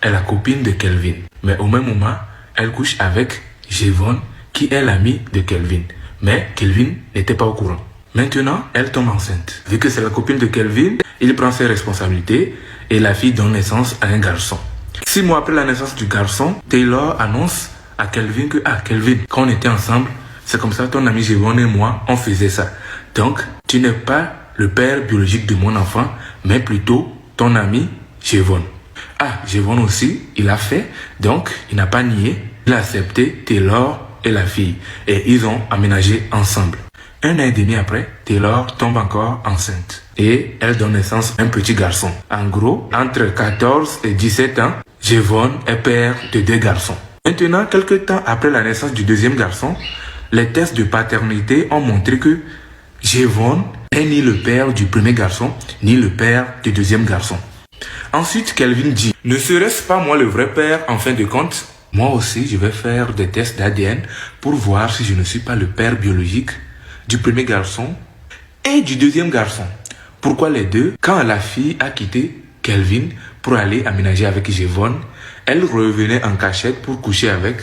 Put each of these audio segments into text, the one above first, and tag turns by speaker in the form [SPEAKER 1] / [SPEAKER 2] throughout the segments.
[SPEAKER 1] est la copine de Kelvin. Mais au même moment, elle couche avec Jevon, qui est l'ami de Kelvin. Mais Kelvin n'était pas au courant. Maintenant, elle tombe enceinte. Vu que c'est la copine de Kelvin, il prend ses responsabilités et la fille donne naissance à un garçon. 6 mois après la naissance du garçon, Taylor annonce à Kelvin que « Kelvin, quand on était ensemble, c'est comme ça ton ami Jevon et moi, on faisait ça. Donc, tu n'es pas le père biologique de mon enfant, mais plutôt ton ami Jevon. » Jevon aussi, il a fait, donc il n'a pas nié, il a accepté Taylor et la fille, et ils ont aménagé ensemble. 1 an et demi après, Taylor tombe encore enceinte, et elle donne naissance à un petit garçon. En gros, entre 14 et 17 ans, Jevon est père de 2 garçons. Maintenant, quelques temps après la naissance du deuxième garçon, les tests de paternité ont montré que Jevon n'est ni le père du premier garçon, ni le père du deuxième garçon. Ensuite, Kelvin dit « Ne serait-ce pas moi le vrai père en fin de compte? Moi aussi, je vais faire des tests d'ADN pour voir si je ne suis pas le père biologique du premier garçon et du deuxième garçon. Pourquoi les deux? Quand la fille a quitté Kelvin pour aller aménager avec Jevon, elle revenait en cachette pour coucher avec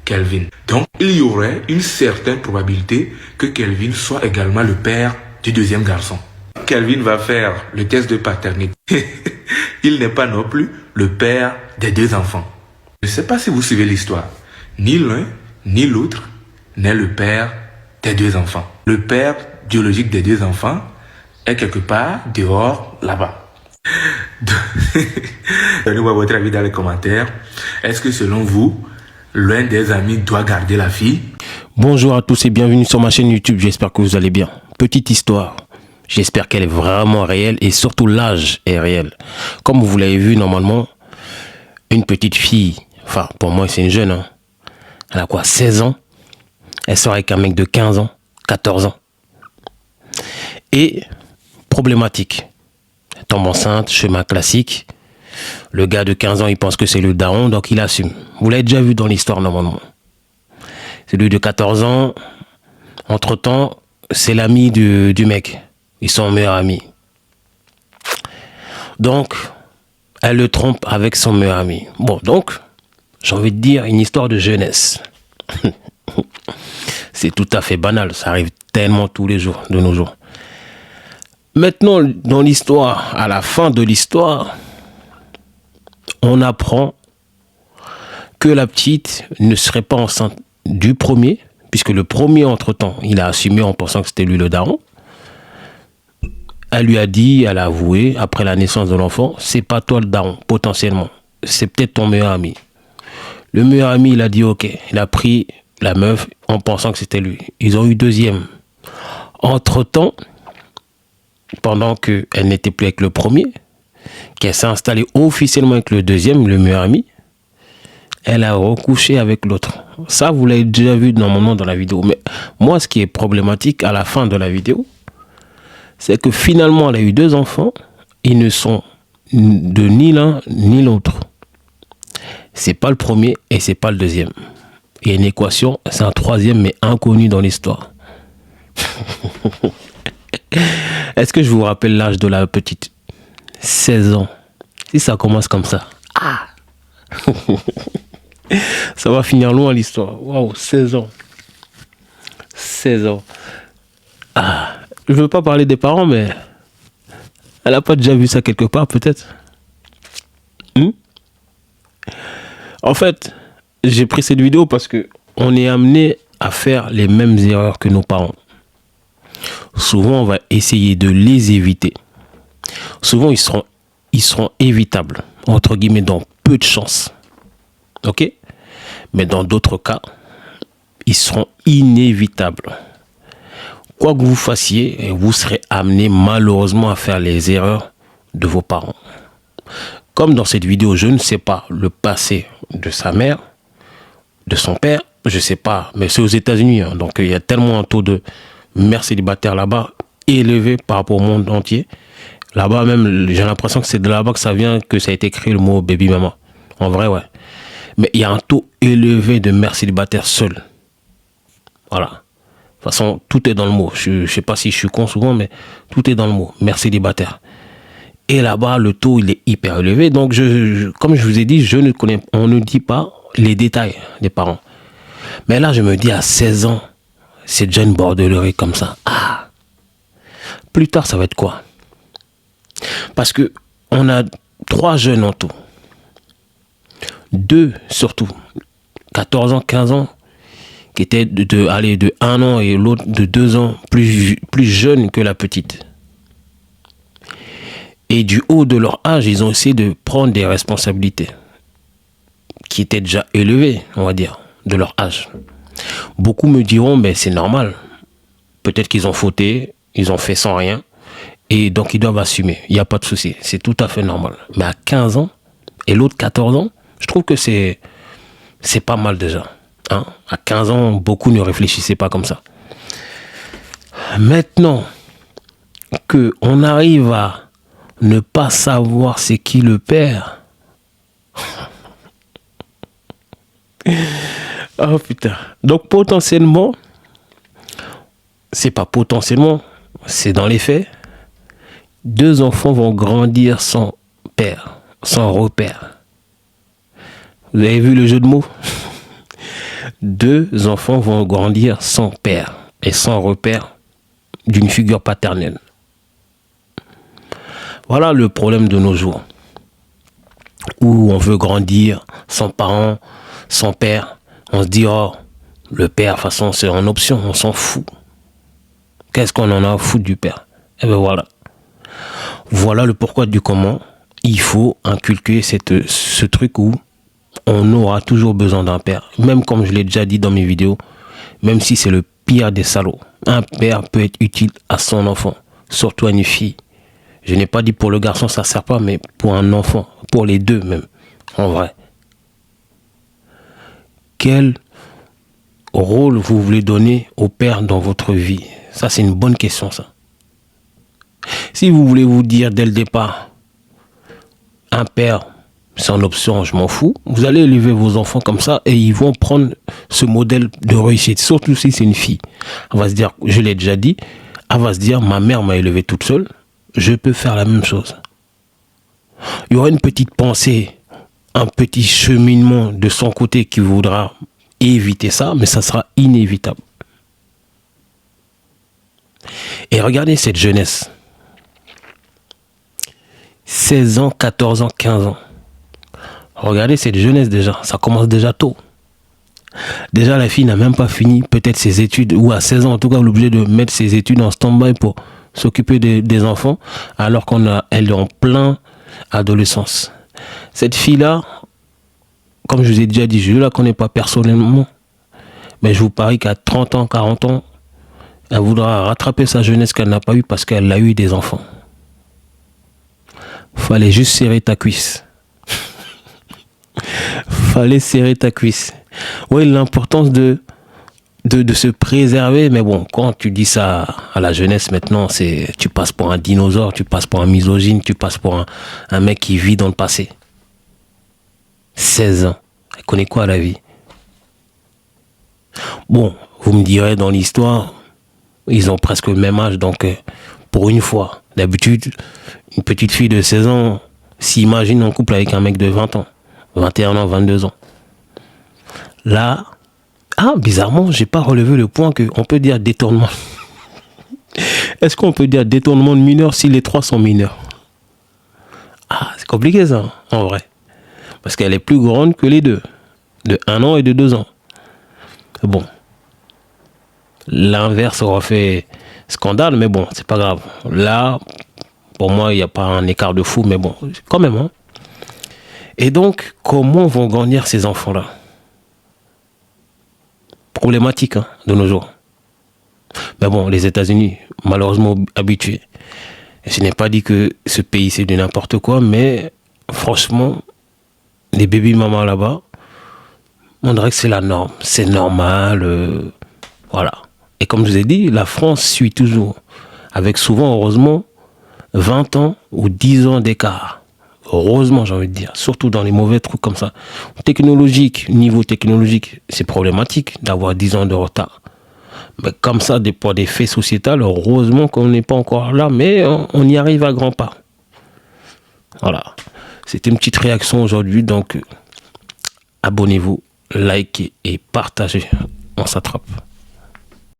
[SPEAKER 1] Kelvin. Donc, il y aurait une certaine probabilité que Kelvin soit également le père du deuxième garçon. Kelvin va faire le test de paternité. Il n'est pas non plus le père des 2 enfants. Je ne sais pas si vous suivez l'histoire. Ni l'un, ni l'autre n'est le père des 2 enfants. Le père biologique des 2 enfants est quelque part dehors, là-bas. Donnez-moi votre avis dans les commentaires. Est-ce que selon vous, l'un des amis doit garder la fille?
[SPEAKER 2] Bonjour à tous et bienvenue sur ma chaîne YouTube. J'espère que vous allez bien. Petite histoire. J'espère qu'elle est vraiment réelle et surtout l'âge est réel. Comme vous l'avez vu, normalement, une petite fille, enfin pour moi c'est une jeune, hein. Elle a quoi, 16 ans? Elle sort avec un mec de 15 ans, 14 ans. Et problématique. Elle tombe enceinte, chemin classique. Le gars de 15 ans, il pense que c'est le daron, donc il assume. Vous l'avez déjà vu dans l'histoire normalement. Celui de 14 ans, entre-temps, c'est l'ami du mec. Ils sont meilleurs amis. Donc, elle le trompe avec son meilleur ami. Bon, donc, j'ai envie de dire une histoire de jeunesse. C'est tout à fait banal. Ça arrive tellement tous les jours, de nos jours. Maintenant, dans l'histoire, à la fin de l'histoire, on apprend que la petite ne serait pas enceinte du premier, puisque le premier, entre-temps, il a assumé en pensant que c'était lui le daron. Elle lui a dit, elle a avoué, après la naissance de l'enfant, c'est pas toi le daron, potentiellement. C'est peut-être ton meilleur ami. Le meilleur ami, il a dit ok. Il a pris la meuf en pensant que c'était lui. Ils ont eu deuxième. Entre-temps, pendant qu'elle n'était plus avec le premier, qu'elle s'est installée officiellement avec le deuxième, le meilleur ami, elle a recouché avec l'autre. Ça, vous l'avez déjà vu normalement dans la vidéo. Mais moi, ce qui est problématique à la fin de la vidéo, c'est que finalement, elle a eu 2 enfants. Ils ne sont de ni l'un ni l'autre. C'est pas le premier et c'est pas le deuxième. Il y a une équation, c'est un troisième mais inconnu dans l'histoire. Est-ce que je vous rappelle l'âge de la petite? 16 ans. Si ça commence comme ça. Ça va finir loin l'histoire. Waouh, 16 ans. 16 ans. Je veux pas parler des parents, mais elle a pas déjà vu ça quelque part, peut-être. En fait, j'ai pris cette vidéo parce que on est amené à faire les mêmes erreurs que nos parents. Souvent, on va essayer de les éviter. Souvent, ils seront évitables, entre guillemets, dans peu de chances. Ok? Mais dans d'autres cas, ils seront inévitables. Quoi que vous fassiez, vous serez amené malheureusement à faire les erreurs de vos parents. Comme dans cette vidéo, je ne sais pas le passé de sa mère, de son père, je ne sais pas, mais c'est aux États-Unis, hein, donc il y a tellement un taux de mères célibataires là-bas élevé par rapport au monde entier. Là-bas même, j'ai l'impression que c'est de là-bas que ça vient, que ça a été créé le mot baby maman. En vrai, ouais. Mais il y a un taux élevé de mères célibataires seules. Voilà. De toute façon, tout est dans le mot. Je ne sais pas si je suis con souvent, mais tout est dans le mot. Mère célibataire. Et là-bas, le taux, il est hyper élevé. Donc, comme je vous ai dit, on ne dit pas les détails des parents. Mais là, je me dis, à 16 ans, c'est déjà une bordellerie comme ça. Ah, plus tard, ça va être quoi? Parce que on a 3 jeunes en tout. 2 surtout, 14 ans, 15 ans, qui étaient de 1 an et l'autre de 2 ans, plus jeunes que la petite. Et du haut de leur âge, ils ont essayé de prendre des responsabilités qui étaient déjà élevées, on va dire, de leur âge. Beaucoup me diront, mais c'est normal. Peut-être qu'ils ont fauté, ils ont fait sans rien, et donc ils doivent assumer. Il n'y a pas de souci, c'est tout à fait normal. Mais à 15 ans, et l'autre 14 ans, je trouve que c'est pas mal déjà. Hein? À 15 ans, beaucoup ne réfléchissaient pas comme ça. Maintenant qu'on arrive à ne pas savoir c'est qui le père. Oh putain. Donc potentiellement, c'est pas potentiellement, c'est dans les faits, 2 enfants vont grandir sans père, sans repère. Vous avez vu le jeu de mots? 2 enfants vont grandir sans père et sans repère d'une figure paternelle. Voilà le problème de nos jours, où on veut grandir sans parents, sans père. On se dit, oh, le père, de toute façon, c'est en option, on s'en fout. Qu'est-ce qu'on en a à foutre du père? Et bien voilà. Voilà le pourquoi du comment. Il faut inculquer ce truc où on aura toujours besoin d'un père. Même comme je l'ai déjà dit dans mes vidéos, même si c'est le pire des salauds, un père peut être utile à son enfant, surtout à une fille. Je n'ai pas dit pour le garçon ça ne sert pas, mais pour un enfant, pour les deux même, en vrai. Quel rôle vous voulez donner au père dans votre vie? Ça, c'est une bonne question, ça. Si vous voulez vous dire dès le départ, un père, c'est en option, je m'en fous, vous allez élever vos enfants comme ça et ils vont prendre ce modèle de réussite, surtout si c'est une fille. Elle va se dire, je l'ai déjà dit, elle va se dire, ma mère m'a élevé toute seule, je peux faire la même chose. Il y aura une petite pensée, un petit cheminement de son côté qui voudra éviter ça, mais ça sera inévitable. Et regardez cette jeunesse. 16 ans, 14 ans, 15 ans. Regardez cette jeunesse déjà, ça commence déjà tôt. Déjà la fille n'a même pas fini peut-être ses études, ou à 16 ans en tout cas, elle est obligée de mettre ses études en stand-by pour s'occuper des enfants, alors elle est en plein adolescence. Cette fille-là, comme je vous ai déjà dit, je ne la connais pas personnellement, mais je vous parie qu'à 30 ans, 40 ans, elle voudra rattraper sa jeunesse qu'elle n'a pas eue parce qu'elle a eu des enfants. Fallait juste serrer ta cuisse. Fallait serrer ta cuisse. Oui, l'importance de se préserver, mais bon, quand tu dis ça à la jeunesse maintenant, tu passes pour un dinosaure, tu passes pour un misogyne, tu passes pour un mec qui vit dans le passé. 16 ans. Elle connaît quoi la vie? Bon, vous me direz dans l'histoire, ils ont presque le même âge, donc pour une fois, d'habitude, une petite fille de 16 ans s'imagine en couple avec un mec de 20 ans, 21 ans, 22 ans. Là, bizarrement, j'ai pas relevé le point qu'on peut dire détournement. Est-ce qu'on peut dire détournement de mineur si les 3 sont mineurs? C'est compliqué ça, en vrai. Parce qu'elle est plus grande que les deux, de 1 an et de 2 ans. Bon, l'inverse aura fait scandale, mais bon, c'est pas grave. Là, pour moi, il n'y a pas un écart de fou, mais bon, quand même. Hein. Et donc, comment vont grandir ces enfants-là? Problématique hein, de nos jours. Mais bon, les États-Unis, malheureusement habitués. Et je n'ai pas dit que ce pays c'est du n'importe quoi, mais franchement, les baby mamas là-bas, on dirait que c'est la norme. C'est normal, voilà. Et comme je vous ai dit, la France suit toujours. Avec souvent, heureusement, 20 ans ou 10 ans d'écart. Heureusement, j'ai envie de dire. Surtout dans les mauvais trucs comme ça. Niveau technologique, c'est problématique d'avoir 10 ans de retard. Mais comme ça, des faits sociétals, heureusement qu'on n'est pas encore là, mais on y arrive à grands pas. Voilà. C'était une petite réaction aujourd'hui. Donc, abonnez-vous, likez et partagez. On s'attrape.